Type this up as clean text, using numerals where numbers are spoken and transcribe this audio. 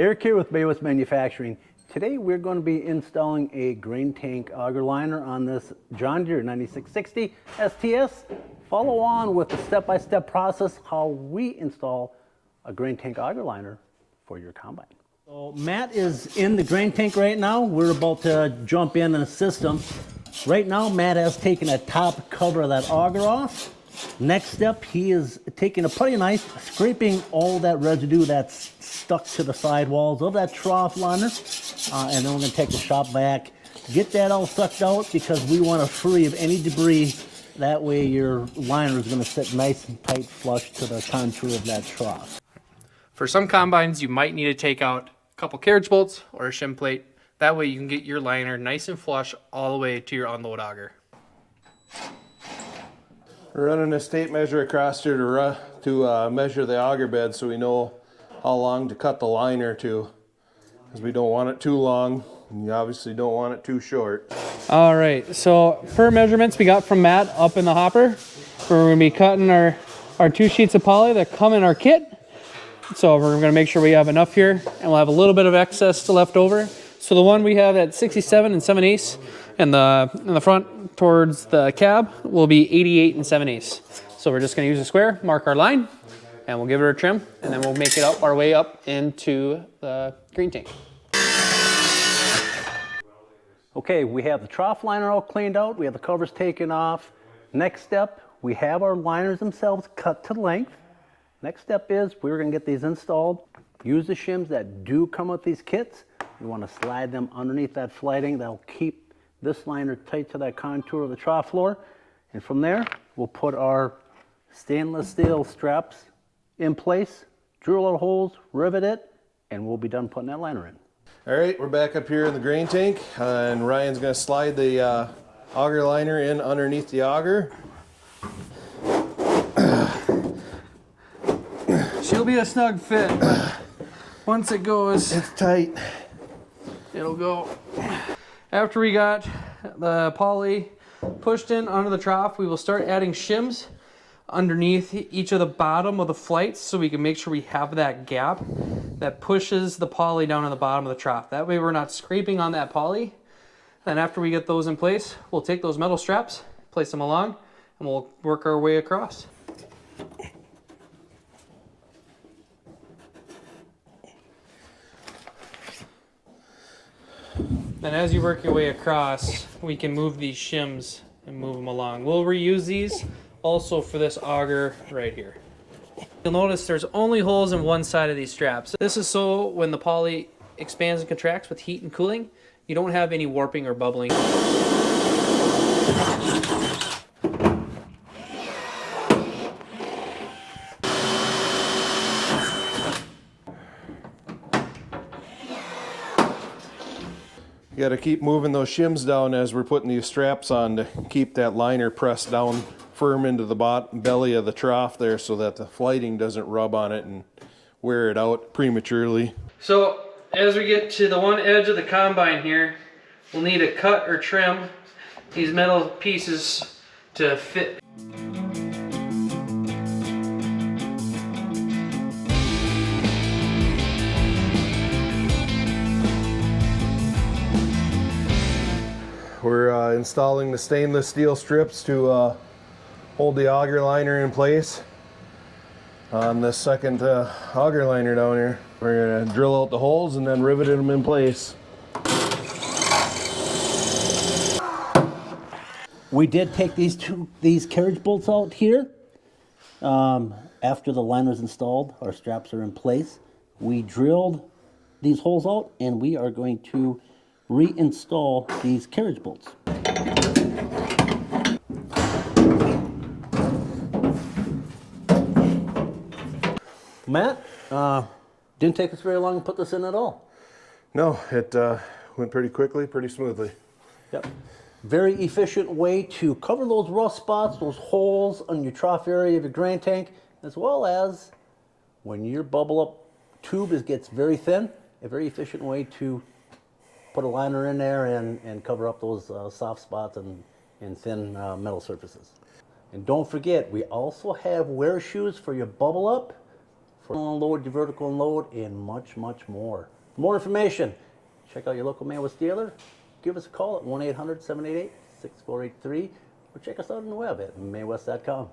Eric here with Baywest Manufacturing. Today we're going to be installing a grain tank auger liner on this John Deere 9660 STS. Follow on with the step-by-step process how we install a grain tank auger liner for your combine. So Matt is in the grain tank right now. We're about to jump in and assist him. Right now Matt has taken a top cover of that auger off. Next step, he is taking a putty knife, scraping all that residue that's stuck to the sidewalls of that trough liner, and then we're going to take the shop back, get that all sucked out because we want to free of any debris. That way your liner is going to sit nice and tight flush to the contour of that trough. For some combines, you might need to take out a couple carriage bolts or a shim plate. That way you can get your liner nice and flush all the way to your unload auger. We're running a tape measure across here to measure the auger bed so we know how long to cut the liner to, because we don't want it too long and you obviously don't want it too short. All right, so per measurements we got from Matt up in the hopper, we're going to be cutting our 2 sheets of poly that come in our kit. So we're going to make sure we have enough here, and we'll have a little bit of excess left over. So the one we have at 67 and 7/8 and in the front towards the cab will be 88 and 7/8. So we're just going to use a square, mark our line, and we'll give it a trim, and then we'll make it up our way up into the green tank. Okay, we have the trough liner all cleaned out. We have the covers taken off. Next step, we have our liners themselves cut to length. Next step is we're going to get these installed. Use the shims that do come with these kits. You want to slide them underneath that flighting. That'll keep this liner tight to that contour of the trough floor. And from there, we'll put our stainless steel straps in place, drill our holes, rivet it, and we'll be done putting that liner in. All right, we're back up here in the grain tank, and Ryan's going to slide the auger liner in underneath the auger. She'll be a snug fit, but once it goes, it's tight. It'll go. After we got the poly pushed in under the trough, we will start adding shims underneath each of the bottom of the flights so we can make sure we have that gap that pushes the poly down on the bottom of the trough. That way we're not scraping on that poly. Then after we get those in place, we'll take those metal straps, place them along, and we'll work our way across. And as you work your way across, we can move these shims and move them along. We'll reuse these also for this auger right here. You'll notice there's only holes in one side of these straps. This is so when the poly expands and contracts with heat and cooling, you don't have any warping or bubbling. You got to keep moving those shims down as we're putting these straps on to keep that liner pressed down firm into the belly of the trough there so that the flighting doesn't rub on it and wear it out prematurely. So as we get to the one edge of the combine here, we'll need to cut or trim these metal pieces to fit. We're installing the stainless steel strips to hold the auger liner in place on this second auger liner down here. We're going to drill out the holes and then rivet them in place. We did take these carriage bolts out here. After the liner's installed, our straps are in place. We drilled these holes out and we are going to reinstall these carriage bolts. Matt, didn't take us very long to put this in at all. No, it went pretty quickly, pretty smoothly. Yep. Very efficient way to cover those rust spots, those holes on your trough area of your grain tank, as well as when your bubble up tube gets very thin, a very efficient way to put a liner in there and cover up those soft spots and thin metal surfaces. And don't forget, we also have wear shoes for your bubble up, for unload, your vertical unload, and much, much more. For more information, check out your local Midwest dealer. Give us a call at 1-800-788-6483 or check us out on the web at midwest.com.